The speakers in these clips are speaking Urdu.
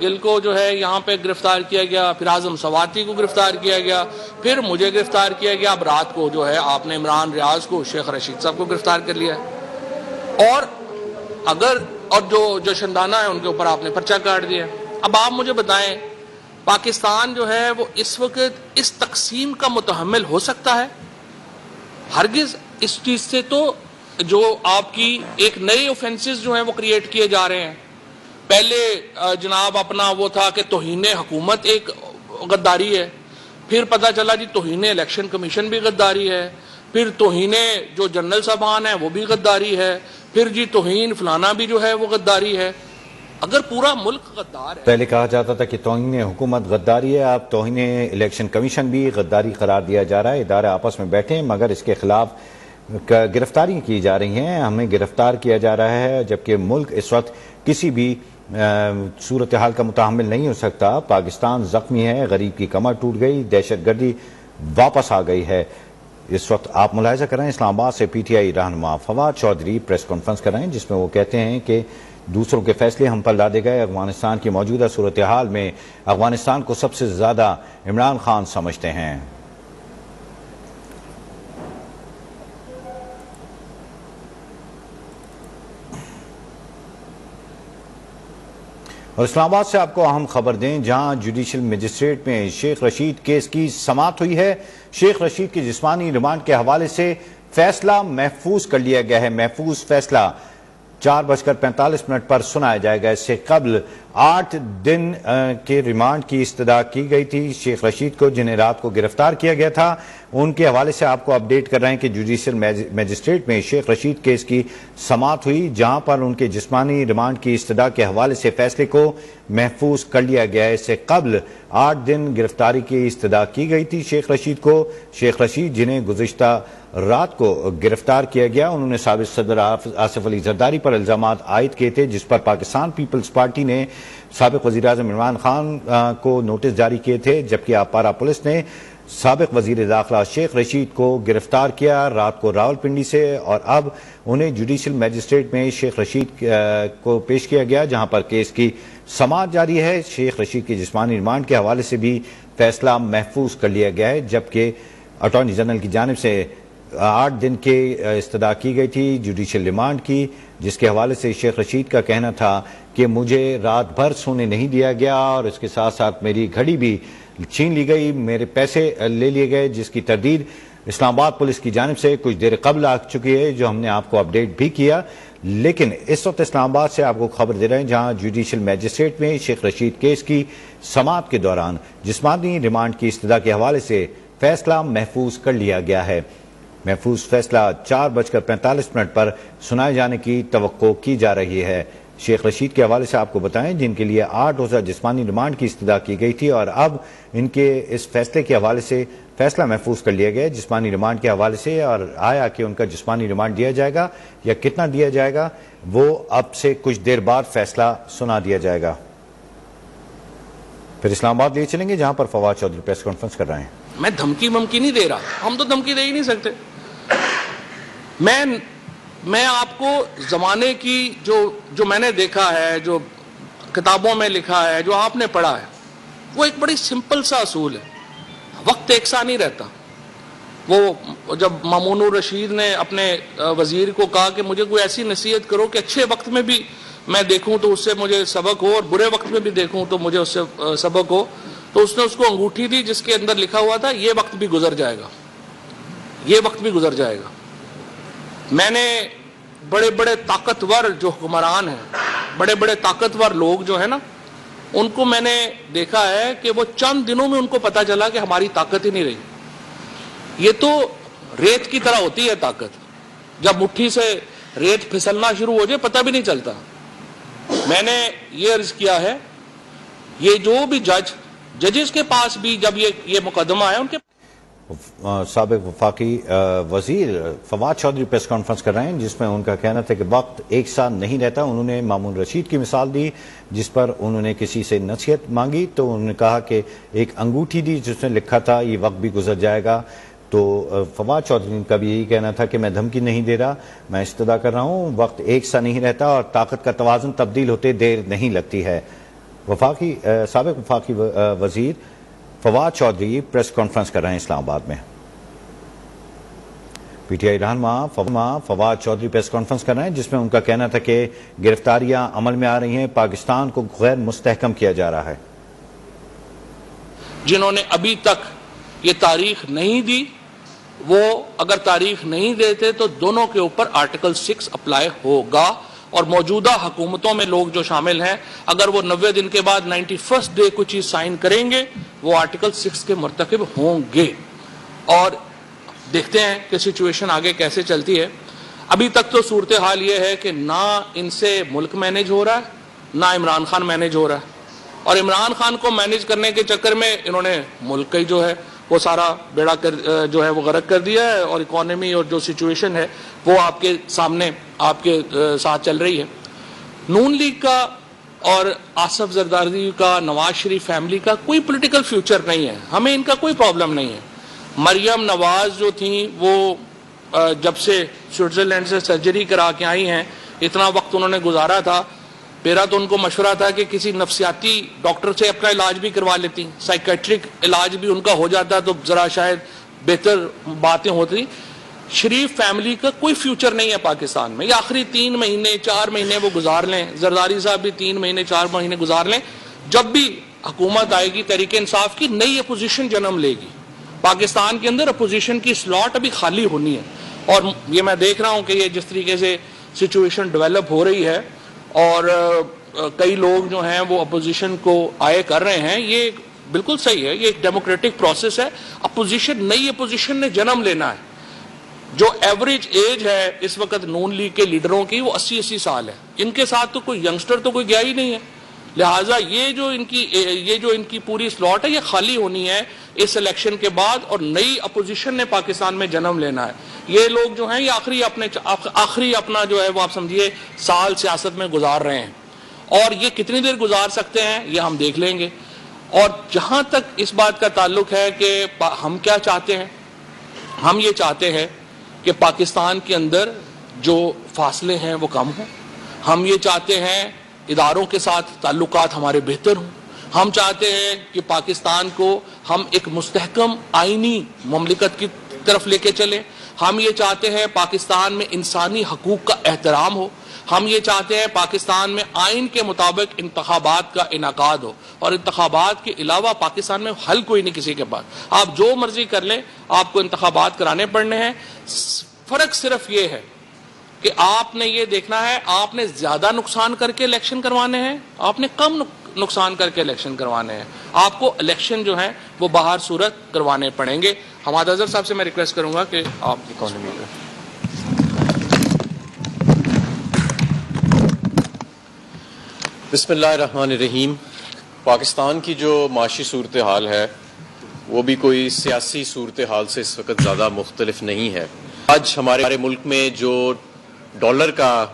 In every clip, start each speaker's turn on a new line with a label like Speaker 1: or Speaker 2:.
Speaker 1: گل کو جو ہے یہاں پہ گرفتار کیا گیا، پھر اعظم سواتی کو گرفتار کیا گیا، پھر مجھے گرفتار کیا گیا، اب رات کو جو ہے آپ نے عمران ریاض کو، شیخ رشید صاحب کو گرفتار کر لیا ہے، اور جو شندانہ ہے ان کے اوپر آپ نے پرچہ کاٹ دیا. اب آپ مجھے بتائیں پاکستان جو ہے وہ اس وقت اس تقسیم کا متحمل ہو سکتا ہے؟ ہرگز. اس چیز سے تو جو آپ کی ایک نئے اوفینسز جو ہیں وہ کریٹ کیے جا رہے ہیں. پہلے جناب اپنا وہ تھا کہ توہین حکومت ایک غداری ہے، پھر پتہ چلا جی توہین الیکشن کمیشن بھی غداری ہے، پھر توہین جو جنرل صاحبان ہیں وہ بھی غداری ہے، پھر جی توہین فلانا بھی جو ہے وہ غداری ہے. اگر پورا ملک غدار ہے،
Speaker 2: پہلے کہا جاتا تھا کہ توہین حکومت غداری ہے، اب توہین الیکشن کمیشن بھی غداری قرار دیا جا رہا ہے. ادارے آپس میں بیٹھے ہیں مگر اس کے خلاف گرفتاری کی جا رہی ہیں، ہمیں گرفتار کیا جا رہا ہے، جبکہ ملک اس وقت کسی بھی صورتحال کا متحمل نہیں ہو سکتا. پاکستان زخمی ہے، غریب کی کمر ٹوٹ گئی، دہشت گردی واپس آ گئی ہے. اس وقت آپ ملاحظہ کر رہے ہیں اسلام آباد سے پی ٹی آئی رہنما فواد چودھری پریس کانفرنس کر رہے ہیں، جس میں وہ کہتے ہیں کہ دوسروں کے فیصلے ہم پر لادے گئے. افغانستان کی موجودہ صورتحال میں افغانستان کو سب سے زیادہ عمران خان سمجھتے ہیں. اور اسلام آباد سے آپ کو اہم خبر دیں، جہاں جوڈیشل مجسٹریٹ میں شیخ رشید کیس کی سماعت ہوئی ہے. شیخ رشید کی جسمانی ریمانڈ کے حوالے سے فیصلہ محفوظ کر لیا گیا ہے. محفوظ فیصلہ 4:45 پر سنایا جائے گا. اس سے قبل 8 دن کے ریمانڈ کی استدعا کی گئی تھی شیخ رشید کو، جنہیں رات کو گرفتار کیا گیا تھا. ان کے حوالے سے آپ کو اپڈیٹ کر رہے ہیں کہ جوڈیشل مجسٹریٹ میں شیخ رشید کیس کی سماعت ہوئی، جہاں پر ان کے جسمانی ریمانڈ کی استدعا کے حوالے سے فیصلے کو محفوظ کر لیا گیا ہے. اس سے قبل 8 دن گرفتاری کی استدعا کی گئی تھی شیخ رشید کو. شیخ رشید جنہیں گزشتہ رات کو گرفتار کیا گیا، انہوں نے سابق صدر آصف علی زرداری پر الزامات عائد کیے تھے، جس پر پاکستان پیپلز پارٹی نے سابق وزیر اعظم عمران خان کو نوٹس جاری کیے تھے، جبکہ اپارا پولیس نے سابق وزیر داخلہ شیخ رشید کو گرفتار کیا رات کو راولپنڈی سے، اور اب انہیں جوڈیشل میجسٹریٹ میں شیخ رشید کو پیش کیا گیا، جہاں پر کیس کی سماعت جاری ہے. شیخ رشید کی جسمانی ریمانڈ کے حوالے سے بھی فیصلہ محفوظ کر لیا گیا ہے، جبکہ اٹارنی جنرل کی جانب سے 8 دن کی استدعا کی گئی تھی جوڈیشل ریمانڈ کی، جس کے حوالے سے شیخ رشید کا کہنا تھا کہ مجھے رات بھر سونے نہیں دیا گیا، اور اس کے ساتھ ساتھ میری گھڑی بھی چھین لی گئی، میرے پیسے لے لیے گئے، جس کی تردید اسلام آباد پولیس کی جانب سے کچھ دیر قبل آ چکی ہے، جو ہم نے آپ کو اپڈیٹ بھی کیا. لیکن اس وقت اسلام آباد سے آپ کو خبر دے رہے ہیں، جہاں جوڈیشل میجسٹریٹ میں شیخ رشید کیس کی سماعت کے دوران جسمانی ریمانڈ کی استدعا کے حوالے سے فیصلہ محفوظ کر لیا گیا ہے. محفوظ فیصلہ 4:45 پر سنائے جانے کی توقع کی جا رہی ہے. شیخ رشید کے حوالے سے آپ کو بتائیں، جن کے لیے 8 روزہ جسمانی ریمانڈ کی استدعا کی گئی تھی، اور اب ان کے اس فیصلے کے حوالے سے فیصلہ محفوظ کر لیا گیا جسمانی ریمانڈ کے حوالے سے. اور آیا کہ ان کا جسمانی ریمانڈ دیا جائے گا یا کتنا دیا جائے گا، وہ اب سے کچھ دیر بعد فیصلہ سنا دیا جائے گا. پھر اسلام آباد لے چلیں گے، جہاں پر فواد چودھری پریس کانفرنس کر رہے ہیں.
Speaker 1: میں دھمکی ممکی نہیں دے رہا، ہم تو دھمکی دے ہی نہیں سکتے. میں آپ کو زمانے کی جو میں نے دیکھا ہے، جو کتابوں میں لکھا ہے، جو آپ نے پڑھا ہے، وہ ایک بڑی سمپل سا اصول ہے. وقت ایک سا نہیں رہتا. وہ جب مامون الرشید نے اپنے وزیر کو کہا کہ مجھے کوئی ایسی نصیحت کرو کہ اچھے وقت میں بھی میں دیکھوں تو اس سے مجھے سبق ہو، اور برے وقت میں بھی دیکھوں تو مجھے اس سے سبق ہو، تو اس نے اس کو انگوٹھی دی جس کے اندر لکھا ہوا تھا یہ وقت بھی گزر جائے گا، یہ وقت بھی گزر جائے گا. میں نے بڑے بڑے طاقتور جو حکمران ہیں، بڑے بڑے طاقتور لوگ جو ہیں نا، ان کو میں نے دیکھا ہے کہ وہ چند دنوں میں ان کو پتا چلا کہ ہماری طاقت ہی نہیں رہی. یہ تو ریت کی طرح ہوتی ہے طاقت، جب مٹھی سے ریت پھسلنا شروع ہو جائے پتہ بھی نہیں چلتا. میں نے یہ عرض کیا ہے، یہ جو بھی ججز کے پاس بھی جب یہ مقدمہ ہے، ان کے
Speaker 2: سابق وفاقی وزیر فواد چودھری پریس کانفرنس کر رہے ہیں، جس میں ان کا کہنا تھا کہ وقت ایک ساتھ نہیں رہتا. انہوں نے مامون رشید کی مثال دی، جس پر انہوں نے کسی سے نصیحت مانگی تو انہوں نے کہا کہ ایک انگوٹھی دی جس نے لکھا تھا یہ وقت بھی گزر جائے گا. تو فواد چودھری کا بھی یہی کہنا تھا کہ میں دھمکی نہیں دے رہا، میں استدعا کر رہا ہوں، وقت ایک سا نہیں رہتا اور طاقت کا توازن تبدیل ہوتے دیر نہیں لگتی ہے. سابق وفاقی وزیر فواد چودھری پریس کانفرنس کر رہے ہیں اسلام آباد میں. پی ٹی آئی رہنما فواد چودھری پریس کانفرنس کر رہے ہیں جس میں ان کا کہنا تھا کہ گرفتاریاں عمل میں آ رہی ہیں, پاکستان کو غیر مستحکم کیا جا رہا ہے.
Speaker 1: جنہوں نے ابھی تک یہ تاریخ نہیں دی, وہ اگر تاریخ نہیں دیتے تو دونوں کے اوپر آرٹیکل 6 اپلائی ہوگا, اور موجودہ حکومتوں میں لوگ جو شامل ہیں اگر وہ 90 دن کے بعد 91st ڈے کوئی چیز سائن کریں گے وہ آرٹیکل 6 کے مرتکب ہوں گے. اور دیکھتے ہیں کہ سچویشن آگے کیسے چلتی ہے. ابھی تک تو صورتحال یہ ہے کہ نہ ان سے ملک مینج ہو رہا ہے نہ عمران خان مینج ہو رہا ہے, اور عمران خان کو مینج کرنے کے چکر میں انہوں نے ملک کا ہی جو ہے وہ سارا بیڑا جو ہے وہ غرق کر دیا ہے, اور اکانومی اور جو سچویشن ہے وہ آپ کے سامنے آپ کے ساتھ چل رہی ہے. نون لیگ کا اور آصف زرداری کا, نواز شریف فیملی کا کوئی پولیٹیکل فیوچر نہیں ہے, ہمیں ان کا کوئی پرابلم نہیں ہے. مریم نواز جو تھیں وہ جب سے سوئٹزرلینڈ سے سرجری کرا کے آئی ہیں, اتنا وقت انہوں نے گزارا تھا, میرا تو ان کو مشورہ تھا کہ کسی نفسیاتی ڈاکٹر سے اپنا علاج بھی کروا لیتی, سائیکیٹرک علاج بھی ان کا ہو جاتا تو ذرا شاید بہتر باتیں ہوتی. شریف فیملی کا کوئی فیوچر نہیں ہے پاکستان میں. یہ آخری 3 مہینے 4 مہینے وہ گزار لیں, زرداری صاحب بھی 3 مہینے 4 مہینے گزار لیں, جب بھی حکومت آئے گی تحریک انصاف کی نئی اپوزیشن جنم لے گی. پاکستان کے اندر اپوزیشن کی سلاٹ ابھی خالی ہونی ہے, اور یہ میں دیکھ رہا ہوں کہ یہ جس طریقے سے سچویشن ڈیولپ ہو رہی ہے اور کئی لوگ جو ہیں وہ اپوزیشن کو آئے کر رہے ہیں, یہ بالکل صحیح ہے, یہ ایک ڈیموکریٹک پروسیس ہے. اپوزیشن نئی اپوزیشن نے جنم لینا ہے. جو ایوریج ایج ہے اس وقت نون لیگ کے لیڈروں کی وہ 80 سال ہے. ان کے ساتھ تو کوئی ینگسٹر تو کوئی گیا ہی نہیں ہے, لہٰذا یہ جو ان کی پوری سلاٹ ہے یہ خالی ہونی ہے اس الیکشن کے بعد, اور نئی اپوزیشن نے پاکستان میں جنم لینا ہے. یہ لوگ جو ہیں یہ آخری اپنا جو ہے وہ آپ سمجھیے سال سیاست میں گزار رہے ہیں, اور یہ کتنی دیر گزار سکتے ہیں یہ ہم دیکھ لیں گے. اور جہاں تک اس بات کا تعلق ہے کہ ہم کیا چاہتے ہیں, ہم یہ چاہتے ہیں کہ پاکستان کے اندر جو فاصلے ہیں وہ کم ہوں. ہم یہ چاہتے ہیں اداروں کے ساتھ تعلقات ہمارے بہتر ہوں. ہم چاہتے ہیں کہ پاکستان کو ہم ایک مستحکم آئینی مملکت کی طرف لے کے چلیں. ہم یہ چاہتے ہیں پاکستان میں انسانی حقوق کا احترام ہو. ہم یہ چاہتے ہیں پاکستان میں آئین کے مطابق انتخابات کا انعقاد ہو, اور انتخابات کے علاوہ پاکستان میں حل کوئی نہیں کسی کے پاس. آپ جو مرضی کر لیں, آپ کو انتخابات کرانے پڑنے ہیں. فرق صرف یہ ہے کہ آپ نے یہ دیکھنا ہے آپ نے زیادہ نقصان کر کے الیکشن کروانے ہیں, آپ نے کم نقصان کر کے الیکشن کروانے ہیں. آپ کو الیکشن جو ہیں وہ باہر صورت کروانے پڑیں گے. حماد اظہر صاحب سے میں ریکویسٹ کروں گا کہ آپ اکانومی کا.
Speaker 3: بسم اللہ الرحمن الرحیم. پاکستان کی جو معاشی صورتحال ہے وہ بھی کوئی سیاسی صورتحال سے اس وقت زیادہ مختلف نہیں ہے. آج ہمارے ملک میں جو ڈالر کا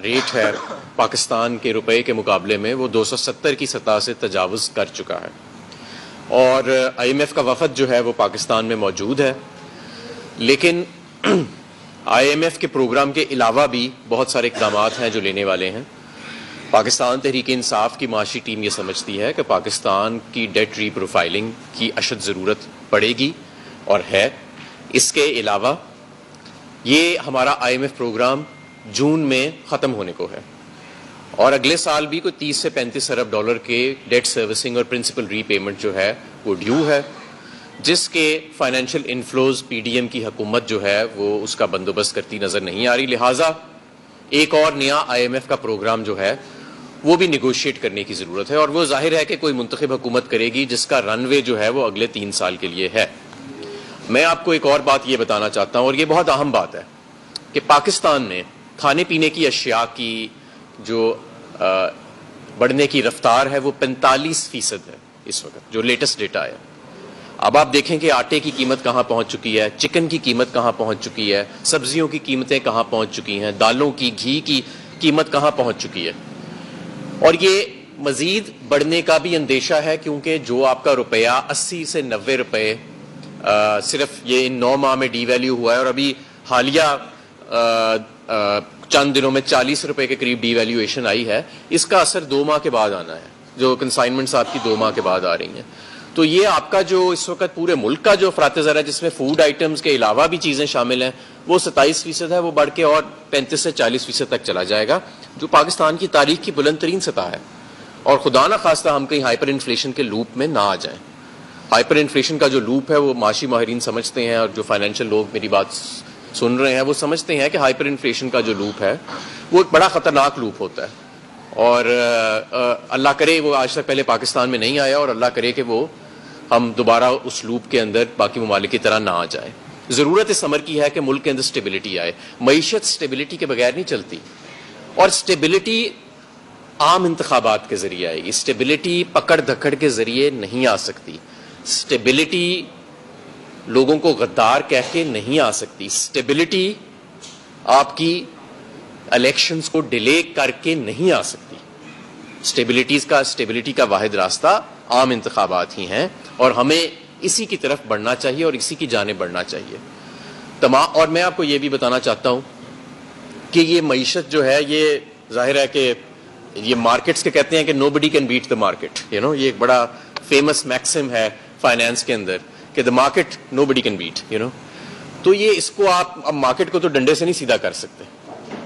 Speaker 3: ریٹ ہے پاکستان کے روپے کے مقابلے میں وہ 270 کی سطح سے تجاوز کر چکا ہے, اور آئی ایم ایف کا وفد جو ہے وہ پاکستان میں موجود ہے. لیکن آئی ایم ایف کے پروگرام کے علاوہ بھی بہت سارے اقدامات ہیں جو لینے والے ہیں. پاکستان تحریک انصاف کی معاشی ٹیم یہ سمجھتی ہے کہ پاکستان کی ڈیٹ ری پروفائلنگ کی اشد ضرورت پڑے گی اور ہے. اس کے علاوہ یہ ہمارا آئی ایم ایف پروگرام جون میں ختم ہونے کو ہے, اور اگلے سال بھی کوئی 30 سے 35 ارب ڈالر کے ڈیٹ سروسنگ اور پرنسپل ری پیمنٹ جو ہے وہ ڈیو ہے, جس کے financial inflows P D M کی حکومت جو ہے وہ اس کا بندوبست کرتی نظر نہیں آ رہی. لہٰذا ایک اور نیا آئی ایم ایف کا پروگرام جو ہے وہ بھی نیگوشیٹ کرنے کی ضرورت ہے, اور وہ ظاہر ہے کہ کوئی منتخب حکومت کرے گی جس کا رن وے جو ہے وہ اگلے 3 سال کے لیے ہے. میں آپ کو ایک اور بات یہ بتانا چاہتا ہوں, اور یہ بہت اہم بات ہے, کہ پاکستان میں کھانے پینے کی اشیاء کی جو بڑھنے کی رفتار ہے وہ 45% ہے اس وقت, جو لیٹسٹ ڈیٹا ہے. اب آپ دیکھیں کہ آٹے کی قیمت کہاں پہنچ چکی ہے, چکن کی قیمت کہاں پہنچ چکی ہے, سبزیوں کی قیمتیں کہاں پہنچ چکی ہیں, دالوں کی, گھی کی قیمت کہاں پہنچ چکی ہے. اور یہ مزید بڑھنے کا بھی اندیشہ ہے, کیونکہ جو آپ کا روپیہ 80 سے 90 روپے صرف یہ ان 9 ماہ میں ڈی ویلیو ہوا ہے, اور ابھی حالیہ چند دنوں میں 40 روپے کے قریب ڈی ویلیویشن آئی ہے, اس کا اثر 2 ماہ کے بعد آنا ہے. جو کنسائنمنٹس آپ کی 2 ماہ کے بعد آ رہی ہیں. تو یہ آپ کا جو اس وقت پورے ملک کا جو افراط زر ہے جس میں فوڈ آئٹمس کے علاوہ بھی چیزیں شامل ہیں وہ 27% ہے, وہ بڑھ کے اور 35 سے 40% تک چلا جائے گا, جو پاکستان کی تاریخ کی بلند ترین سطح ہے. اور خدا نہ خواستہ ہم کہیں ہائپر انفلیشن کے لوپ میں نہ آ جائیں. ہائپر انفلیشن کا جو لوپ ہے وہ معاشی ماہرین سمجھتے ہیں, اور جو فائنینشیل لوگ میری بات سن رہے ہیں وہ سمجھتے ہیں کہ ہائپر انفلیشن کا جو لوپ ہے وہ ایک بڑا خطرناک لوپ ہوتا ہے, اور اللہ کرے وہ آج تک پہلے پاکستان میں نہیں آیا, اور اللہ کرے کہ وہ ہم دوبارہ اس لوپ کے اندر باقی ممالک کی طرح نہ آ جائیں. ضرورت اس امر کی ہے کہ ملک کے اندر سٹیبلٹی آئے. معیشت سٹیبلٹی کے بغیر نہیں چلتی, اور سٹیبلٹی عام انتخابات کے ذریعے آئے گی. سٹیبلٹی پکڑ دھکڑ کے ذریعے نہیں آ سکتی. سٹیبلٹی لوگوں کو غدار کہہ کے نہیں آ سکتی. سٹیبلٹی آپ کی الیکشنز کو ڈیلے کر کے نہیں آ سکتی. سٹیبلٹی کا واحد راستہ عام انتخابات ہی ہیں, اور ہمیں اسی کی طرف بڑھنا چاہیے اور اسی کی جانب بڑھنا چاہیے. اور میں آپ کو یہ بھی بتانا چاہتا ہوں کہ یہ معیشت جو ہے یہ ظاہر ہے کہ یہ مارکیٹس کے کہتے ہیں کہ نو بڈی کین بیٹ دا مارکیٹ, یہ ایک بڑا فیمس میکسم ہے فائنانس کے اندر کہ the market nobody can beat, تو یہ اس کو آپ اب مارکیٹ کو تو ڈنڈے سے نہیں سیدھا کر سکتے,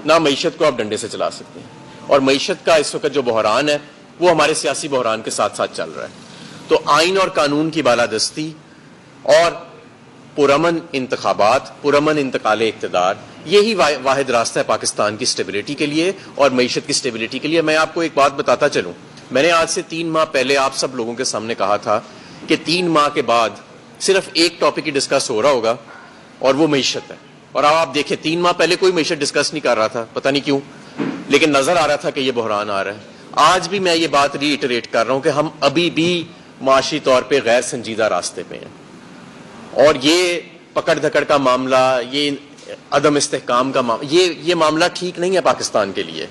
Speaker 3: نہ معیشت کو آپ ڈنڈے سے چلا سکتے ہیں. اور معیشت کا اس وقت جو بحران ہے وہ ہمارے سیاسی بحران کے ساتھ ساتھ چل رہا ہے. تو آئین اور قانون کی بالادستی اور پرامن انتخابات, پرامن انتقال اقتدار, یہی واحد راستہ ہے پاکستان کی سٹیبلٹی کے لیے اور معیشت کی سٹیبلٹی کے لیے. میں آپ کو ایک بات بتاتا چلوں, میں نے آج سے 3 ماہ پہلے آپ سب لوگوں کے سامنے کہا تھا کہ 3 ماہ کے بعد صرف ایک ٹاپک ہی ڈسکس ہو رہا ہوگا اور وہ معیشت ہے. اور اب آپ دیکھیں 3 ماہ پہلے کوئی معیشت ڈسکس نہیں کر رہا تھا, پتہ نہیں کیوں, لیکن نظر آ رہا تھا کہ یہ بحران آ رہا ہے. آج بھی میں یہ بات ری ایٹریٹ کر رہا ہوں کہ ہم ابھی بھی معاشی طور پہ غیر سنجیدہ راستے پہ ہیں, اور یہ پکڑ دھکڑ کا معاملہ, یہ عدم استحکام کا معاملہ, یہ معاملہ ٹھیک نہیں ہے پاکستان کے لیے.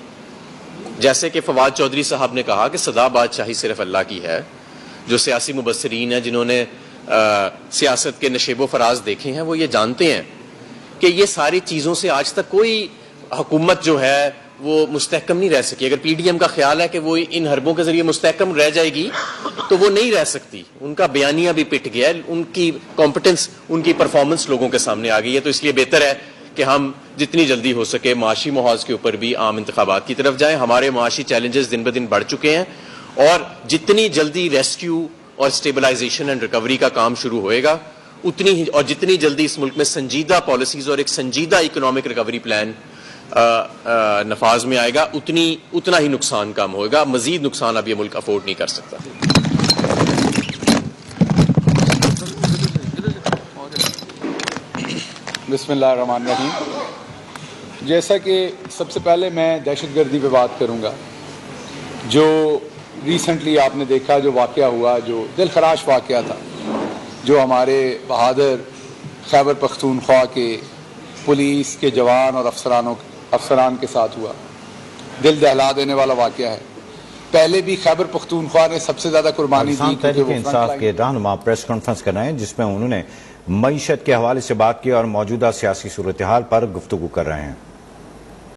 Speaker 3: جیسے کہ فواد چودھری صاحب نے کہا کہ سدا بادشاہی صرف اللہ کی ہے. جو سیاسی مبصرین ہیں جنہوں نے سیاست کے نشیب و فراز دیکھے ہیں وہ یہ جانتے ہیں کہ یہ ساری چیزوں سے آج تک کوئی حکومت جو ہے وہ مستحکم نہیں رہ سکی. اگر پی ڈی ایم کا خیال ہے کہ وہ ان حربوں کے ذریعے مستحکم رہ جائے گی تو وہ نہیں رہ سکتی. ان کا بیانیہ بھی پٹ گیا ہے, ان کی کمپٹنس, ان کی پرفارمنس لوگوں کے سامنے آ گئی ہے. تو اس لیے بہتر ہے کہ ہم جتنی جلدی ہو سکے معاشی محاذ کے اوپر بھی عام انتخابات کی طرف جائیں. ہمارے معاشی چیلنجز دن بدن بڑھ چکے ہیں, اور جتنی جلدی ریسکیو اور اسٹیبلائزیشن اینڈ ریکوری کا کام شروع ہوئے گا اتنی ہی, اور جتنی جلدی اس ملک میں سنجیدہ پالیسیز اور ایک سنجیدہ اکنامک ریکوری پلان نفاذ میں آئے گا اتنا ہی نقصان کم ہوگا. مزید نقصان اب یہ ملک افورڈ نہیں کر سکتا.
Speaker 4: بسم اللہ الرحمن الرحیم. جیسا کہ سب سے پہلے میں دہشت گردی پہ بات کروں گا. جو ریسنٹلی آپ نے دیکھا جو واقعہ ہوا, جو دل خراش واقعہ تھا, جو ہمارے بہادر خیبر پختونخوا کے پولیس کے جوان اور افسران کے ساتھ ہوا, دل دہلا دینے والا واقعہ ہے. پہلے بھی خیبر پختونخوا نے سب سے زیادہ قربانی دی.
Speaker 2: پاکستان تحریک انصاف کے رہنما پریس کانفرنس کر رہے ہیں جس میں انہوں نے معیشت کے حوالے سے بات کی اور موجودہ سیاسی صورتحال پر گفتگو کر رہے ہیں.